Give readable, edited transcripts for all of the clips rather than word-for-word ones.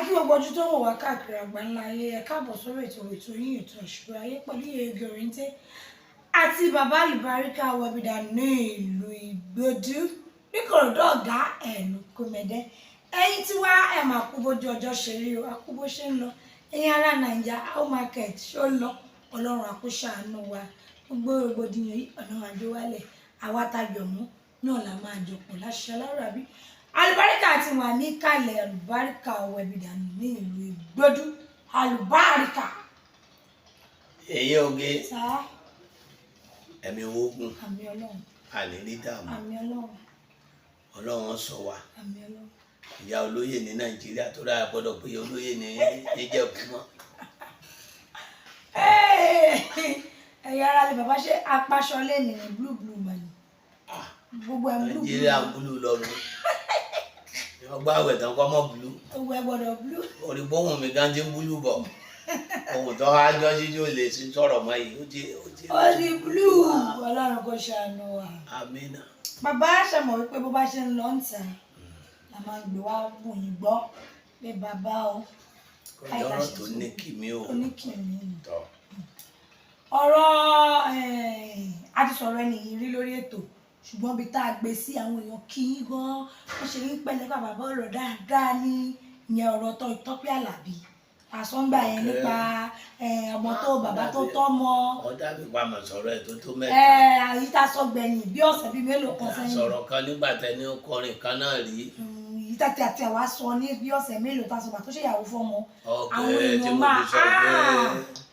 Akí gbogbo ojú tó wò wá káàkiri àgbáńlá ayé ẹ káàbọ̀ sórí ètò yín ètò ìṣúra ayé pẹ̀lú Yèyé Òrìnté àti bàbá àlùbáríkà wẹ̀bìdà ní ìlú Ìgbòdú níkòròdú ọ̀gá ẹ̀nù kòmẹ̀dẹ́ ẹ̀yin tí wá ẹ̀ máa kú bójú ọjọ́ ṣe rí o akú bó ṣe ń lọ ẹ̀yin ará Nàìjà how market ṣó lọ Ọlọ́run àkóṣàánú wa gbogbo rògbòdìyàn yìí ọ̀nà àjọwálẹ̀ àwa tayọ̀ mú náà la máa jọpọ̀ láṣẹ Aláràbí àlùbáríkà ti wà ní kalẹ̀ àlùbáríkà wẹ̀bìdà ní ìlú Ìgbòdú àlùbáríkà. Èyí oge sáà ẹ̀mí ogun àmì Ọlọ́run àníní dààmú àmì Ọlọ́run Ọlọ́run sọ wa àmì Ọlọ́run. ìyá olóyè ní Nàìjíríà tó dára gbọ́dọ̀ pé olóyè ní Ìjẹ̀bú mọ́. ẹ̀yà ara lè bàbá ṣe apáṣọ lẹ́nu ní blue mọ̀lì gbogbo ẹ̀ blue. Nàìjíríà búlù lọ́rùn ọgbà àwẹ̀ tán kọ́ mọ́ búlù. owó ẹ gbọ́dọ̀ blue. orí bóhùn mi gan ti ń búlù bọ̀ ohun tó wá jọ sí yóò lè sí sọ̀rọ̀ mọ́ yìí ó di blue Ọlọ́run kò ṣàánú wa. Àmínà. bàbá ṣàmọ̀ wípé bó bá ṣe ń lọ ń tà la máa ń gbé wá bùn yín gbọ́ pé bàbá o. kọjọ́rọ̀ tó ní kìmí o. tó ní kìmí. tọ́ ọ̀rọ̀ a ti sọ̀rọ̀ ẹni yìí rí lórí ètò ṣùgbọ́n bí tá a gbé sí àwọn èèyàn kí í gan wọ́n ṣe ń pẹ́lẹ́ bàbá ọ̀rọ̀ dáadáa ní ìyẹn ọ̀rọ̀ Tọ́pẹ́ Àlàbí àsọ̀ngbà yẹn nípa ọmọ tó bàbá tó tọ́mọ. ọ̀dà mi pa mọ̀ sọ̀rọ̀ ẹ̀ tó tó mẹ́ta. àyíká sọ gbẹ̀yìn bí ọ̀sẹ̀ bíi mélòó kan sẹ́yìn. sọ̀rọ̀ kan nígbà tẹni ọkùnrin kan náà rí. yìí tàtí àti àwa sọ ní bí ọ̀sẹ̀ mélòó tá a sọ gbà tó ṣèyàwó fọ́mọ. àwọn ọkùnrin tí èèyàn mo máa fi sọ pé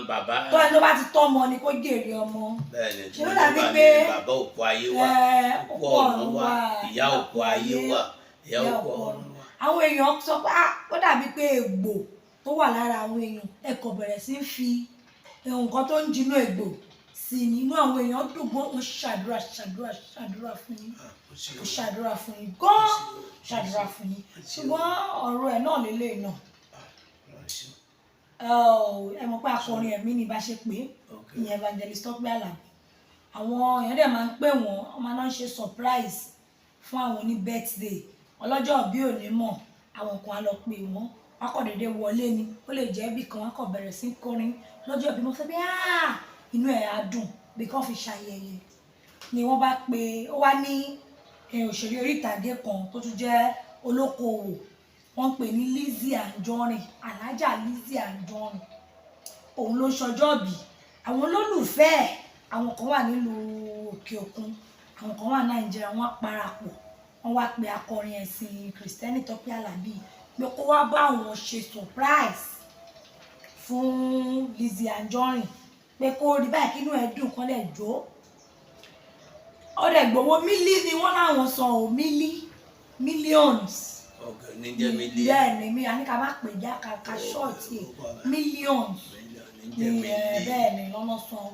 bàbá. tó ẹni tó bá ti tọ́mọ ni kó jèrè ọmọ. bẹ́ẹ̀ni tí ṣé ló mo dàbí bá pé ní bàbá òkú ayé wa òkú ọ̀run wa ìyá òkú ayé wa ìyá òkú ọ̀run wa. àwọn èèyàn sọ pé ó dàbí pé egbò tó wà lára àwọn èèyàn ẹ kò bẹ̀rẹ̀ sí í fi nǹkan tó ń jinú egbò sí i nínú àwọn èèyàn dùn gan wọn ṣàdúrà fún yín ṣàdúrà fún yín gan ṣàdúrà fún yín ṣùgbọ́n ọ̀rọ̀ ẹ̀ náà lélẹ̀ náà ẹ mọ̀ pé akọrin ẹ̀mí ni bá ṣe pé ìyẹn Evangelist Tọ́pẹ́ Àlàbí àwọn èèyàn dẹ̀ máa ń pè wọ́n máa ń ṣe surprise fún àwọn ní birthday ọlọ́jọ́ bí òní mọ̀ àwọn kan á lọ pè wọ́n kọ̀ dédé wọlé ni ó lè jẹ́ ibì kan wọn kọ̀ bẹ̀rẹ̀ sí kọrin lọ́jọ́ bí mo fẹ́ bí inú ẹ̀ á dùn bí kàn fi ṣàyẹyẹ ni wọ́n bá pe ó wá ní òṣèré orí ìtàgé kan tó tún jẹ́ olókoòwò wọ́n pè ní Lizzy Anjorin alájà Lizzy Anjorin òun ló ṣọjọ́ bí àwọn olólùfẹ́ àwọn kan wà nílùú òkè òkun àwọn kan wà Nàìjíríà wọ́n parapọ̀ wọ́n wá pe akọrin ẹ̀sìn Kristẹni Tọ́pẹ́ Àlàbí pé kó wá bá àwọn ṣe surprise fún Lizzy Anjorin pé kó rí báyìí kínú ẹ̀ dùn kán lè jó ọ̀dẹ̀ gbowó mílí ni wọ́n láwọn san ò millions. ọ̀gá níjẹ́ mílí. bẹ́ẹ̀ ni mi àní ká má pè já ká ṣọ́ọ̀tì millions ni bẹ́ẹ̀ ni lọ́nà san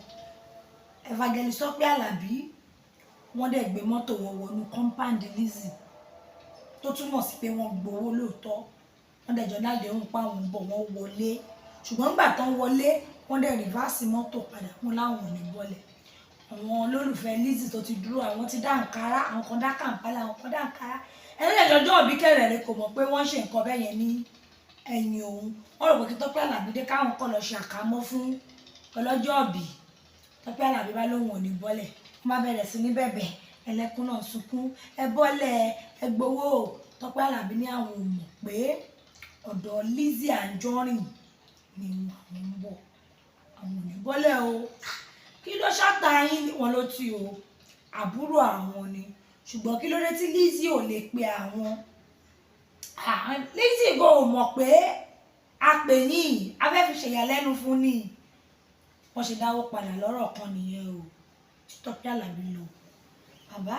Evangelist Tọ́pẹ́ Àlàbí wọ́n dẹ̀ gbé mọ́tò wọn wọnú compound Lizzy tó túmọ̀ sí pé wọ́n gbowó lóòótọ́ wọ́n dẹ̀ jọ náà lẹ́hùn pa àwọn bọ̀ wọ́n wọlé ṣùgbọ́n nígbà tán wọlé wọ́n dẹ̀ rìvásì mọ́tò padà fún láwọn ò ní bọ́lẹ̀ àwọn olólùfẹ́ Lizzy tó ti dúró àwọn ti dá Ankara àwọn kan dá Kampala àwọn kan dá Ankara ẹni ìjọjọ́ òbí kẹrẹ̀ rẹ kò mọ̀ pé wọ́n ṣe nǹkan bẹ́ẹ̀ yẹn ní ẹ̀yìn òun wọ́n rò pé kí Tọ́pẹ́ Àlàbí dé káwọn kọ́ lọ ṣe àkámọ́ fún ọlọ́jọ́ òbí Tọ́pẹ́ Àlàbí bá lóun ò ní bọ́lẹ̀ wọ́n bá bẹ̀rẹ̀ sí ní bẹ̀bẹ̀ ẹlẹ́kún náà sunkún ẹ bọ́lẹ̀ ẹ gbowó Tọ́pẹ́ Àlàbí ní àwọn ò mọ̀ pé ọ̀dọ̀ Lizzy Anjorin ni àwọn ń bọ̀ àwọn ò ní bọ́lẹ̀ o kí ló ṣàtà yín wọn ló ti o àbúrò àwọn ni ṣùgbọ́n kí ló dé tí Lizzy ò lè pe àwọn Lizzy kò mọ̀ pé a pè yín a fẹ́ fi ṣèyàlẹ́nu fún ni wọ́n ṣe dáwó padà lọ́rọ̀ kan nìyẹn o Tọ́pẹ́ Àlàbí lọ bàbá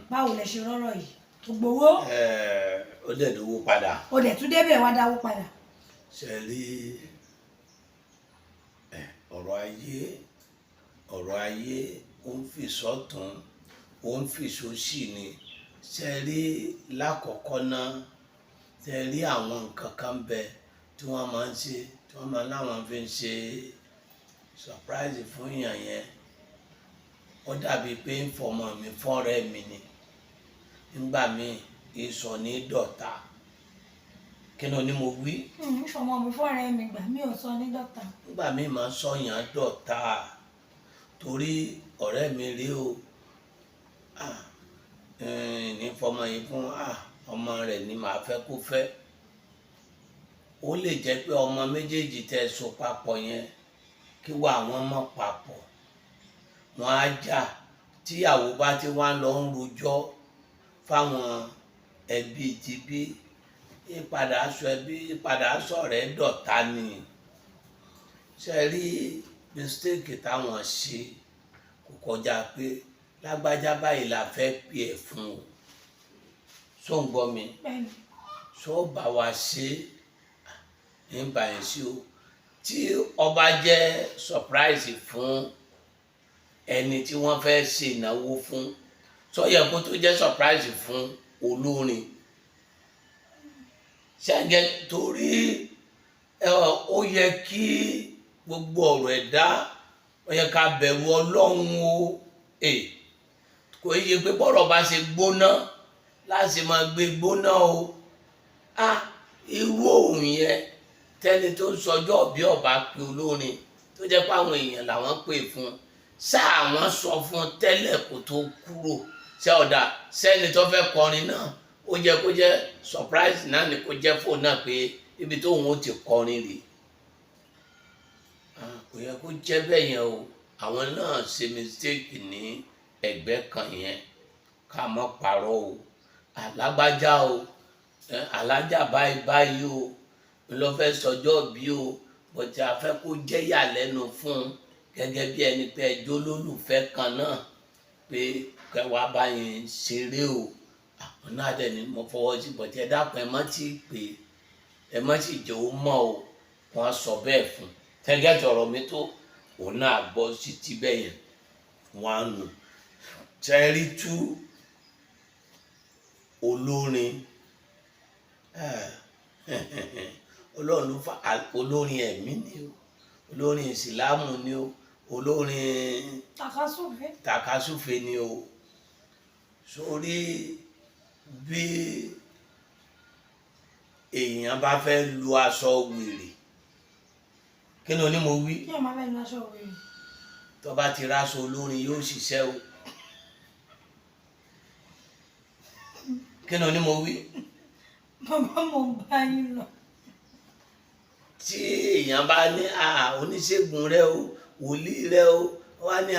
báwo lẹ ṣe rọ́rọ̀ yìí tó gbowó. ó dẹ̀ dówó padà. ó dẹ̀ tún débẹ̀ wá dáwó padà. ṣe rí ọ̀rọ̀ ayé ó ń fi sọ́tún ó ń fi sósì ni ṣe rí lákọ̀ọ́kọ́ náà ṣe rí àwọn nǹkan kan bẹ tí wọ́n máa ń ṣe tí wọ́n máa láwọn fi ń ṣe surprise fún èèyàn yẹn ó dàbí pé ń fọmọ mi fọ́rẹ́ mi ni nígbà míì ìsọ̀ ní dọ̀tá kí ni mo wí. Ṣọmọ mi fún ọ̀rẹ́ mi gbà mí ò sọ ní dọ́ta. Nígbà míì máa sọ̀yàn dọ̀tá torí ọ̀rẹ́ mi rí o ní fọmọ yìí fún ọmọ rẹ̀ ni màá fẹ́ kó fẹ́. Ó lè jẹ́ pé ọmọ méjèèjì tẹ́ so papọ̀ yẹn kí wà wọ́n mọ̀ papọ̀, wọ́n á jà tíyàwó bá ti wá lọ ń rojọ́ fáwọn ẹbí ti bí ìpadà sọ̀rẹ́ dọ̀tá ni. Ṣe rí mistake táwọn ṣe kò kọjá pé lágbájá báyìí la fẹ́ pè ẹ́ fún o, ṣó ń gbọ́ mi, ṣó bá wa ṣe nígbà yẹn sí o. Tí ọba jẹ́ surprise fún ẹni tí wọ́n fẹ́ ṣe ìnáwó fún, sọ yẹ kó tó jẹ́ surprise fún olórin. Ṣẹ́gẹ́ torí ó yẹ kí gbogbo ọ̀rọ̀ ẹ̀dá ó yẹ ká bẹ̀rù Ọlọ́run o. Kò yẹ pé bọ́rọ̀ bá ṣe gbóná láti máa gbé gbóná o. Irú òun yẹn tẹ́ni tó ń sọjọ́ bí ọba pé olórin tó jẹ́ pé àwọn èèyàn làwọn pè fún ṣáà wọ́n sọ fún tẹ́lẹ̀ kó tó kúrò ṣé ọ̀dà sẹ́ni tó fẹ́ kọrin náà ó jẹ́ kó jẹ́ surprise náà ni kó jẹ́ fóun náà pé ibi tóun ó ti kọrin rè. Kò yẹ kó jẹ́ bẹ́ẹ̀ yẹn o. Àwọn náà ṣe mistake ní ẹgbẹ́ kan yẹn ká mọ́ parọ́ o. Alágbájá o, alájà báyìí o ló fẹ́ sọjọ́ bí o, bọ̀tí a fẹ́ kó jẹ́ ìyàlẹ́nu fún un gẹ́gẹ́ bí ẹni pé ẹjọ́ lólùfẹ́ kan náà pé kẹwàá báyìí ṣeré o. Àwọn náà dẹ̀ ni mo fọwọ́ sí, bọ̀tí ẹ dákun ẹ má ti pè ẹ má sì jẹ́ ó mọ̀ o. Wọ́n sọ bẹ́ẹ̀ fún tẹ́gẹ́tì ọ̀rọ̀ mi tó òun náà gbọ́ sí ti bẹ́ẹ̀ yẹn wọ́n á nù. Tẹ́rí tú olórin Ọlọ́run ló fa olórin ẹ̀mí ni o, olórin ìsìlámù ni o, olórin takasúfè ni o. Sórí bí èèyàn bá fẹ́ lu aṣọ wèrè, kí ni mo wí? Kí ọmọ fẹ́ lu aṣọ wèrè? Tó bá ti ráṣọ olórin yóò ṣiṣẹ́ o. Kí ni mo wí? Bàbá mo bá yín lọ. Tí èèyàn bá ní oníṣègùn rẹ o, wòlíì rẹ o, wá ní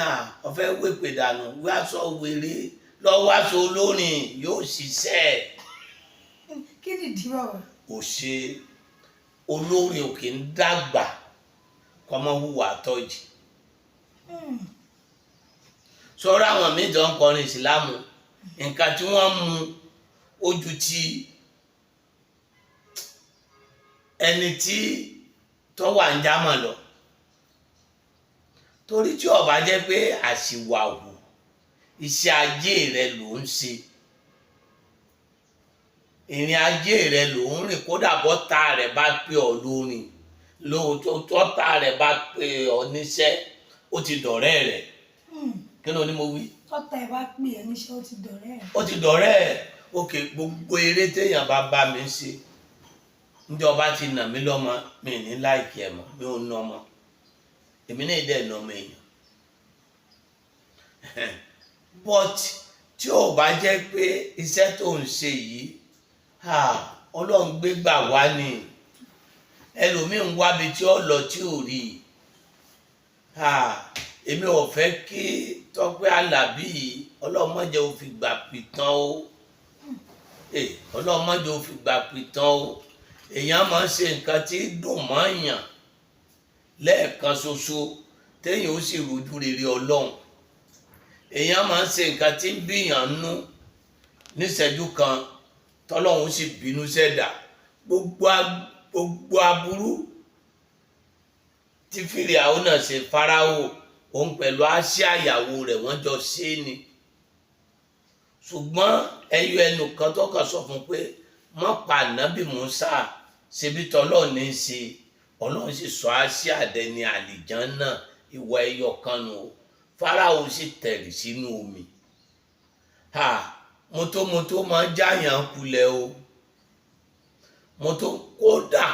ọ̀fẹ́ wèpè dànù wí aṣọ wèrè lọ́wọ́ aṣọ olórin yóò ṣiṣẹ́. Kí nìdí bàbá? Kò ṣe olórin ò kì í dàgbà kọ́ mọ́ hùwà tọ́jì. Sọ́ra àwọn méjì ń kọrin ìsìlámù nǹkan tí wọ́n mú ojú ti ẹni tí tó wà ń jámọ̀ lọ. Torí tí ó bá jẹ́ pé àṣìwàwù iṣẹ́ ajé rẹ ló ń ṣe, ìrìn ajé rẹ ló ń rìn, kódà bọ́tà rẹ bá pè ọ́ lórin lóòótọ́ tọ́tà rẹ bá pè ọ́ níṣẹ́ ó ti dọ̀rẹ́ rẹ̀. Kí ni mo wí? Tọ́tà ẹ bá pè ẹ́ níṣẹ́ ó ti dọ̀rẹ́ ẹ̀. Ó ti dọ̀rẹ́ ẹ̀. Òkè gbogbo eré téèyàn bá mi ṣe níjọba ti nà mí lọ́mọ mi ní láìkí ẹ̀ mọ́, mi ò ná ọmọ èmi náà dẹ̀ ná ọmọ èèyàn. But tí ò bá jẹ́ pé iṣẹ́ tó ń ṣe yìí Ọlọ́run gbé gbà wá ni, ẹlòmíín wábi tí ó lọ tí ò rí i. Èmi ò fẹ́ kí Tọ́pẹ́ Àlàbí Ọlọ́run má jẹ́ ó fi gbà pìtàn o. Ọlọ́run má jẹ́ ó fi gbà pìtàn o. Èèyàn máa ń ṣe nǹkan tí dùn mọ́yàn lẹ́ẹ̀kan ṣoṣo téèyàn ó sì rojú rere Ọlọ́run. Èèyàn máa ń ṣe nǹkan tí ń bíyàn nú níṣẹ́jú kan tọ́lọ́run sì bínú sẹ́dà. Gbogbo aburú tí Fíráò náà ṣe Fáráò òun pẹ̀lú Áṣíà ìyàwó rẹ̀ wọ́n jọ ṣe é ni. Ṣùgbọ́n ẹyọ ẹnu kan tó kàn sọ fún pé má pa ànábì Mùsá ṣebí tọ́lọ́run ní í ṣe, Ọlọ́run sì sọ Áṣíà dẹni àlìjánná ìwà ẹyọ kan nù. Fáráò sì tẹ̀rì sínú omi. Mọ́tò máa ń jáyàn kulẹ̀ o. Mọ́tò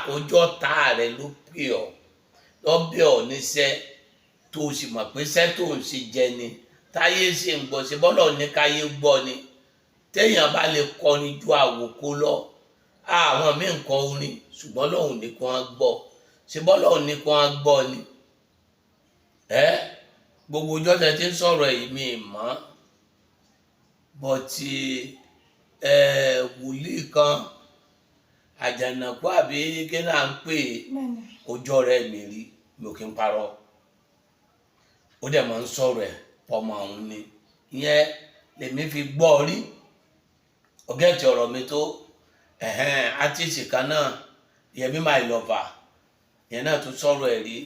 àkójọ tá rẹ ló pè ọ́ lọ́bẹ̀ ọ́ níṣẹ́ tó o sì mọ̀ pé iṣẹ́ tó ń ṣe jẹ ni táyé ṣe ń gbọ́ ṣe bọ́lọ̀ ní káyé gbọ́ ni téèyàn bá lè kọrin ju àwòkó lọ àwọn míì ń kọ orin ṣùgbọ́n lọ́hùn ní kí wọ́n gbọ́ ṣe bọ́lọ̀ ní kí wọ́n gbọ́ ni gbogbo ọjọ́ tẹ ti ń sọ̀rọ̀ èyí mi mọ́ bọ́tí wòlíì kan àjànàkú àbí kí náà ń pè ọjọ́ rẹ̀ mi rí mi ò kí ń parọ́ ó dẹ̀ máa ń sọ̀rọ̀ ẹ̀ pọ̀mọ́ àwọn ni ìyẹn lèmi fi gbọ́ rí ọ̀gẹ́tì ọ̀rọ̀ mi tó átìsì kan náà Yẹmí my lover ìyẹn náà tún sọ̀rọ̀ ẹ̀ rí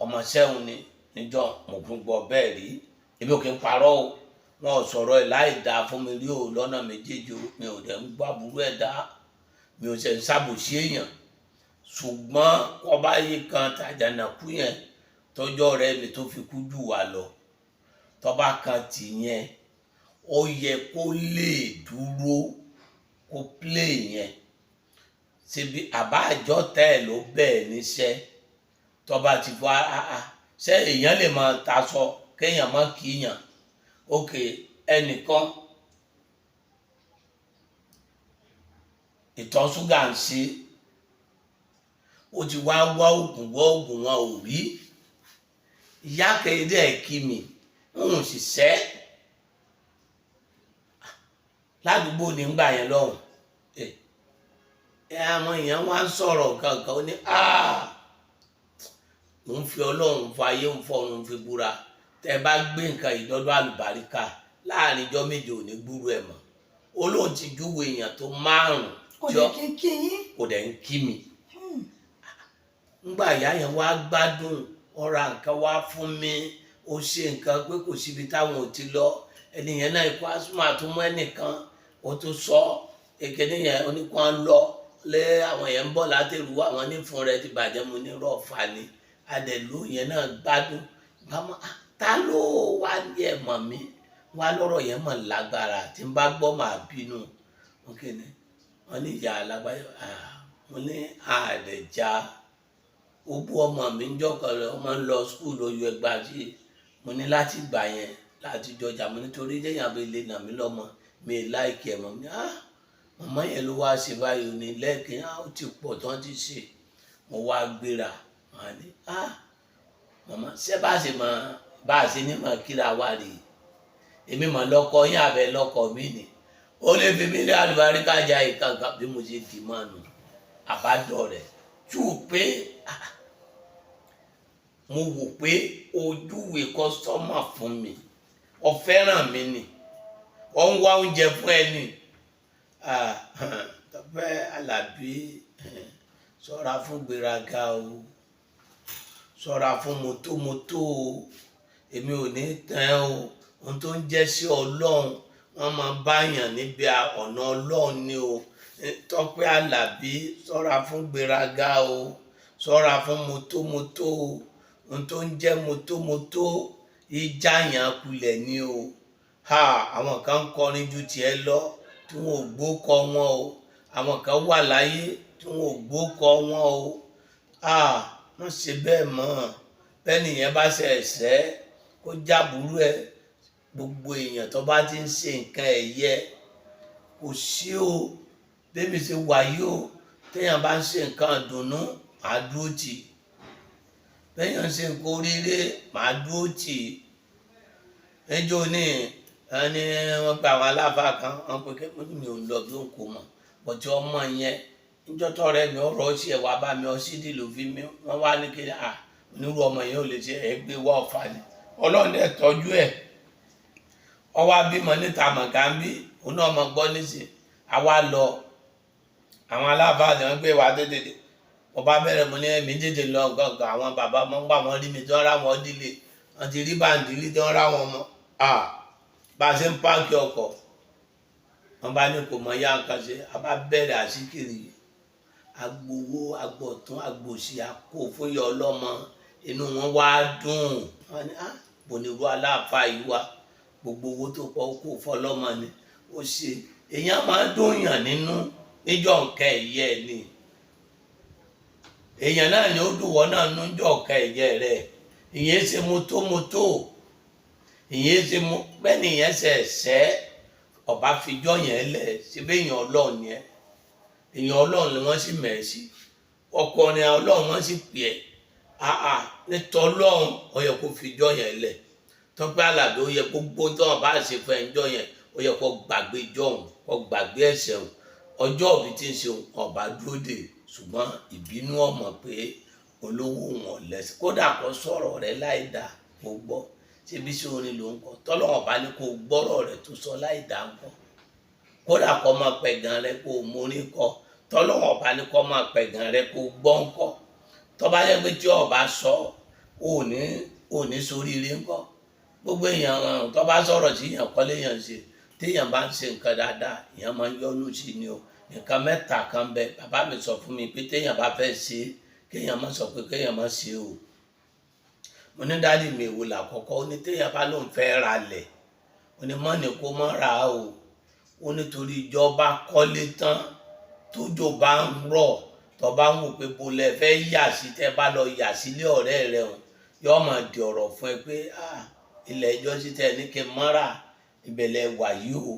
ọmọ sẹ́hun ni níjọ́ mo fún gbọ́ bẹ́ẹ̀ rí èmi ò kí ń parọ́ o wọn ò sọ̀rọ̀ ẹ̀ láì dáa fún mi rí o lọ́nà méjèèjì mi ò dẹ̀ ń gbọ́ àbúrò ẹ̀ dá mi ò ṣe ń ṣàbòsí èèyàn ṣùgbọ́n ọba yìí kan tàjànàkú yẹn tọ́jọ́ rẹ̀ mi tó fi kú jù wá lọ tọ́ba kan tì yẹn ó yẹ kó lè dúró kó play yẹn síbi àbá àjọ tẹ́ ẹ̀ ló bẹ́ẹ̀ níṣẹ́ tọ́ba ti fọ́ ṣé èèyàn lè máa taṣọ kéèyàn má kíyàn ok ẹnìkan ìtọ̀ ṣúgà ń ṣe ó ti wá oògùn wọn ò rí ìyá kéde ẹ̀ kí mi ń ṣiṣẹ́ ládùúgbò nígbà yẹn lọ́hùn àwọn èèyàn wá ń sọ̀rọ̀ kankan ó ní ń fi ọlọ́run fọ ayé ń fọ̀run fi búra tẹ bá gbé nǹkan ìdọ́dọ̀ àlùbáríkà láàrin ijọ́ méje ò ní gbúrú ẹ̀ mọ́ olóhùn ti júwe èèyàn tó 5 kò dẹ̀ ń kí mi ńgbà ìyá yẹn wá gbádùn ó ra nǹkan wá fún mi ó ṣe nǹkan pé kò síbi táwọn ò ti lọ ẹnìyẹn náà ikú asúmọ̀ àtúmọ̀ ẹnìkan ó tó sọ èkéde yẹn oníkan lọ lé àwọn yẹn ń bọ̀ látẹ̀rù àwọn nífun rẹ ti bàjẹ́ mo ní rọ́ọ̀fà ni adẹ̀lú yẹn náà gbádùn gbàmọ́ ta ló wá ní ẹ̀mọ̀ mi wá lọ́rọ̀ yẹn mọ̀ lágbára tí n bá gbọ́ màá bínú ni wọ́n ní ìyá alágbáyé mo ní àdẹ̀já ó bú ọmọ mi ń jọ́kọ̀ rẹ̀ ọmọ ń lọ skul oyè ẹgbàá sí mo ní láti gbà yẹn láti jọjà mo nítorí lẹ́yìn abẹ́lé nà mí lọ́mọ mi láìkí ẹ̀ mọ́ mi màmá yẹn ló wá ṣe báyìí ò ní lẹ́ẹ̀kẹ́ ó ti pọ̀ tán ti ṣe mo wá gbéra màá ní màmá ṣé bá a ṣe ní màá kíra wá rèé èmi mọ̀ lọ́kọ yín àbẹ̀ lọ́kọ mi ni ó lè fi mí ní àlùbáríkà já ìkankan bí mo ṣe dì mọ́ nù àbádọ́ rẹ̀ tú pé mo wò pé ojúwe kọ́sítọ́mà fún mi ó fẹ́ràn mi ni ó ń wá oúnjẹ fún ẹ ni Tọ́pẹ́ Àlàbí ṣọ́ra fún gbéraga o ṣọ́ra fún mọ́tòmọ́tò o èmi ò ní tán o ohun tó ń jẹ́ sí Ọlọ́run wọ́n máa báyàn níbi ọ̀nà Ọlọ́run ni o Tọ́pẹ́ Àlàbí ṣọ́ra fún gbéraga o ṣọ́ra fún mọ́tòmọ́tò o ohun tó ń jẹ́ mọ́tòmọ́tò ìjàyàn kulẹ̀ ni o àwọn kan ń kọrin ju tiẹ̀ lọ tí wọn ò gbókọ wọn o àwọn kan wà láyé tí wọn ò gbókọ wọn o wọ́n ṣe bẹ́ẹ̀ mọ́ bẹ́ẹ̀ nìyẹn bá ṣe ẹ̀ṣẹ́ kó jábùrú ẹ gbogbo èèyàn tó bá ti ń ṣe nǹkan ẹ̀yẹ kò sí o bébí ṣe wáyé o téèyàn bá ń ṣe nǹkan ìdùnnú màá dúró tì téèyàn ń ṣe nǹkan oríire màá dúró tì ẹjọ́ ní ẹni wọ́n gba àwọn aláàfáà kan wọ́n pe kí mi ò lọ bí òun kò mọ̀ bọ̀tí ọmọ yẹn níjọ́tọ̀ rẹ mi ọ̀rọ̀ ọ̀ṣì ẹ̀ wá bá mi ọ̀ṣì dì ló fi mi wọ́n wá ní kí onírú ọmọ yẹn ò lè ṣe ẹgbẹ́ wá ọ̀fà ni Ọlọ́run ẹ̀ tọ́jú ẹ̀ ọwọ́ abímọ níta mọ̀gánbí òun náà mọ̀ gbọ́ nísìn àwa lọ àwọn aláàfáà ni wọ́n gbé wa dédé ọba bẹ̀rẹ̀ mo ní ẹ̀mí dédé lọ gàngàn àwọn bàbá mọ́ ń gbà wọ́n rí mi tí wọ́n rá wọn dílé wọ́n ti rí bàǹdìlí tí wọ́n rá wọn mọ́ bá a ṣe ń páàkì ọkọ̀ wọ́n bá ní kò mọ yá nǹkan ṣe a bá bẹ̀rẹ̀ àṣíkiri agbowó agbọ̀tún agbòsí akó fóyọ ọlọ́mọ inú wọn wá dùn wọ́n ní bònírú aláàfáà yìí wá gbogbo owó tó pọ̀ kó fọlọ́mọ ni ó ṣe èèyàn máa dùn yàn nínú níjọ́ nǹkan ẹ̀yẹ ni èèyàn náà ni ó dùn wọ́n náà nú jọ ọ̀ka ẹ̀jẹ̀ rẹ̀ ìyẹn ṣe mọ́tò ìyẹn ṣe mú bẹ́ẹ̀ ni ìyẹn ṣe ẹ̀ṣẹ́ ọba fijọ́ yẹn lẹ̀ síbẹ̀ èèyàn ọlọ́run yẹn èèyàn ọlọ́run ni wọ́n sì mẹ̀ sí ọkùnrin ọlọ́run wọ́n sì pè é nítorí ọlọ́run ó yẹ kó fijọ́ yẹn lẹ̀ Tọ́pẹ́ Àlàbí ó yẹ gbogbo tó wọn bá ṣe fún ẹjọ́ yẹn ó yẹ kó gbàgbé jọ̀hún kó gbàgbé ẹ̀ṣẹ̀ òun ọjọ́ òbí tí ń ṣe ọba dúró dè ṣùgbọ́n ìbínú ọmọ pé olówó wọn lẹ́sìn kódà kó sọ̀rọ̀ rẹ̀ láì dá kó gbọ́ ṣebí sí orin ló ń kọ tọ́lọ́wọ́n bá ní kó gbọ́rọ̀ rẹ̀ tó sọ láì dá ń kọ́ kódà kó máa pẹ̀gàn rẹ̀ kó mórí kọ́ tọ́lọ́wọ́n bá ní kó máa pẹ̀gàn rẹ̀ kó gbọ́ ń kọ́ tọ́ba yẹ pé tí ọba sọ òní sóríire ń kọ́ gbogbo èèyàn tó bá sọ̀rọ̀ sí èèyàn kọ́lé èèyàn ṣe téèyàn bá ń ṣe nǹkan dáadáa èèyàn máa ń yọ́nú sí ni o nǹkan mẹ́ta kan bẹ bàbá mi sọ fún mi pé téèyàn bá fẹ́ ṣe kéèyàn má sọ pé kéèyàn má ṣe o mo ní dáàdì mi èwo làkọ́kọ́ ó ní téèyàn bá lóun fẹ́ ra lẹ̀ ó ní mọ́ni kó má ra o ó nítorí ìjọba kọ́lé tán tójò bá ń rọ̀ tó bá ń wò pé bolẹ̀ fẹ́ yà sí tẹ́ bá lọ yà sílé ọ̀rẹ́ rẹ o yóò máa di ọ̀rọ̀ fún ẹ pé ilẹ̀ ẹjọ́ sí tẹ́ ní kí n mọ́ra ìbẹ̀lẹ̀ wà yìí o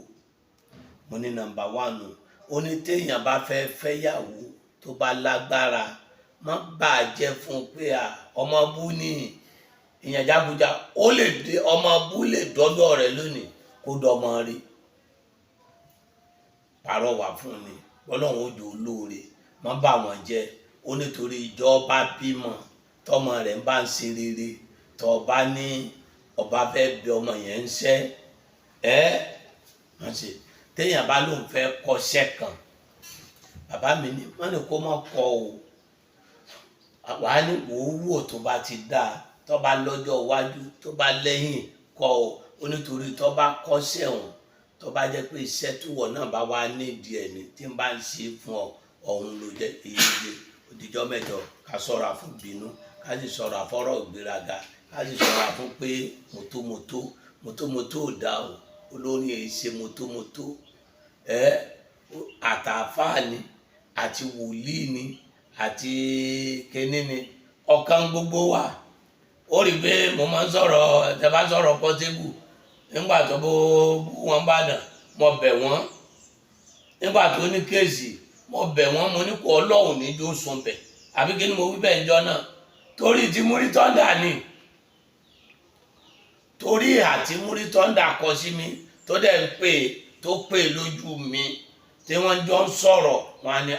mo ní nọ́mbà 1 ó ní téèyàn bá fẹ́ fẹ́yàwó tó bá lágbára má bàa jẹ́ fún pé ọmọ bú ní ìyẹn jágújá ó lè dé ọmọ bú lè dọ́dọ̀ rẹ lónìí kó dọmọ rí pàrọwà fún ni Ọlọ́run ó jò lóore má bà wọ́n jẹ́ ó nítorí ìjọba bímọ tọmọ rẹ̀ bá ń ṣe rere tó bá ní ọba fẹ́ bí ọmọ yẹn ń ṣẹ́ wọ́n ṣe téèyàn bá lóun fẹ́ kọ́ṣẹ́ kan bàbá mi ní wọ́n ní kó má kọ́ o wàá ní wò tó bá ti dáa tó bá lọ́jọ́ iwájú tó bá lẹ́yìn kọ́ o ó nítorí tó bá kọ́ṣẹ́ òun tó bá jẹ́ pé iṣẹ́ túwọ̀ náà bá wá nídìí ẹ̀ ní tí ń bá ń ṣe fún ọ ọ̀hún ló jẹ́ iye òdìjọ́ mẹ́jọ ká ṣọ́ra fún bínú ká sì ṣọ́ra fọ́rọ̀ ìgbéraga ká sì ṣọ́ra fún pé mọ́tòmọ́tò ò dá o olórin èyí ṣe mọ́tòmọ́tò àtàfáà ni àti wòlíì ni àti kínní ni ọ̀kan gbogbo wa ó rí pé mo máa ń sọ̀rọ̀ tẹ́ bá sọ̀rọ̀ Portable nígbà tó bó wọn bá dàn mo bẹ̀ wọ́n nígbà tó ní kéèsì mo bẹ̀ wọ́n mo ní kó Ọlọ́run ní jó sun bẹ̀ àbí kí ni mo wí bẹ́ẹ̀ ń jọ náà torí tí múrí tọ́ndà ni torí àti múrí tọ́ndà kọ sí mi tó dẹ̀ ń pè tó pè lójú mi tí wọ́n jọ ń sọ̀rọ̀ wọn ni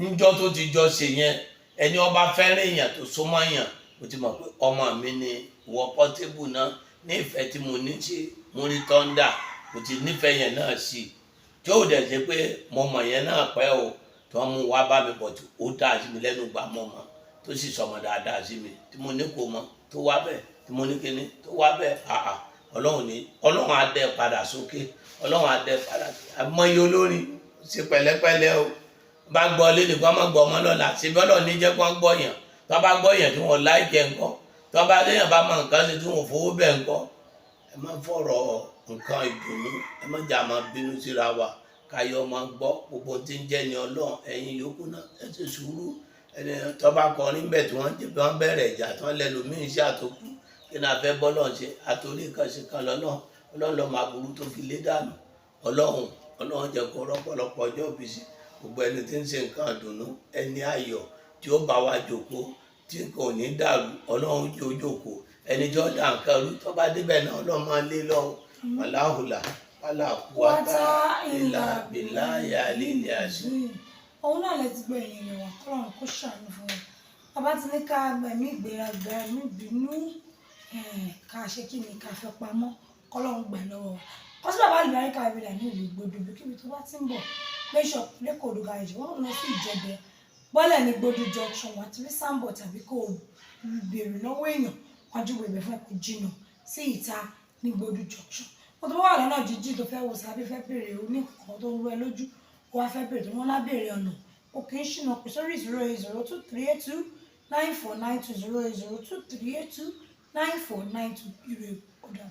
níjọ́ tó ti jọ ṣe yẹn ẹni ọba fẹ́ràn èèyàn tó súnmọ́ èèyàn mo ti mọ̀ pé ọmọ mi ni ìwọ Portable náà ní ìfẹ́ tí mo ní sí múrí tọ́ndà mo ti nífẹ̀ẹ́ yẹn náà sí tí ó dẹ̀ ṣe pé mo mọ̀ yẹn náà pẹ́ o tí wọ́n mú wá bá mi bọ̀ tí ó dáa sí mi lẹ́nu gbà mọ́ mọ́ tó sì sọmọ dáadáa sí mi tí mo ní kó mọ tó wá bẹ́ẹ̀ tí mo ní kíní tó wá bẹ́ẹ̀ Ọlọ́run á dẹ́ padà sókè Ọlọ́run á dẹ́ padà àmọ́yé olórin ṣe pẹ̀lẹ́pẹ̀lẹ́ o bá gbọ́ lédè kó má gbọ́ ọmọ lọ́la ṣe bí Ọlọ́run ní jẹ́ kó gbọ́ yàn tó bá gbọ́ yàn tí wọ́n láìkẹ́ ńkọ́ tó bá léyàn bá mọ nǹkan ṣe tí wọ́n fowó bẹ́ẹ̀ ńkọ́ ẹ má fọ̀rọ̀ nǹkan ìdùnnú ẹ má jà máa bínú síra wa káyọ̀ máa gbọ́ gbogbo tí ń jẹ́ ní Ọlọ́run ẹ̀yin yòókù náà ẹ ti sùúrù ẹni tó bá kọrin bẹ́ẹ̀ tí wọ́n bẹ̀rẹ̀ ìjà tí wọ́n lẹ́lòmíín sí àtòkù kí ni a fẹ́ bọ́lọ̀ ṣe àtòrí kan ṣe kan Ọlọ́run lọ́ máa burú tó fi lé dànù Ọlọ́run jẹ́ kó rọ́pọ̀lọpọ̀ ọjọ́ òbí sí gbogbo ẹni tí ń ṣe nǹkan ìdùnnú ẹni ayọ̀ tí ó bá wa jókòó tí kò ní dàrú Ọlọ́run jẹ́ ó jókòó ẹni tí ó dà nǹkan rú tó bá débẹ̀ náà Ọlọ́run máa lé lọ́wọ́ wàláhùlà wàláhùwàtà ìlà bìlà yàlí ilẹ̀ àṣẹ. òun náà lè ti gbọ́ ẹ̀yìn rẹ̀ wá kọ́lọ́run kó ṣàánú fún wọn bàbá ti ní ká gbẹ̀mí ìgbéraga ẹ̀mí ìbínú ká ṣe kí ni ká fẹ́ pamọ́ kọ́lọ́run gbà lọ́wọ́ kọ́sí bàbá àlùbáríkà ìbílẹ̀ ní ìlú Gbódùbí kíbi tó bá ti ń bọ̀ bishop lẹ́kọ̀ọ́ olùkàyèjì wọ́n lọ sí Ìjẹ̀bẹ̀ bọ́lẹ̀ ní Gbódù junction wà tí rí sambo tàbí kò béèrè lọ́wọ́ èèyàn wájú bèbè fún ẹ̀kọ́ jìnnà sí ìta ní Gbódù junction wọ́n tó bá wà lọ́nà jíjìn tó fẹ́ wò sábẹ́ fẹ́ béèrè oníkan tó ń rú ẹ lójú ó wá fẹ́ béèrè tó wọ́n lábèrè ọ̀nà ó kì í ṣìnà pé sórí 08023829492 08023829492 ire ọ̀dà.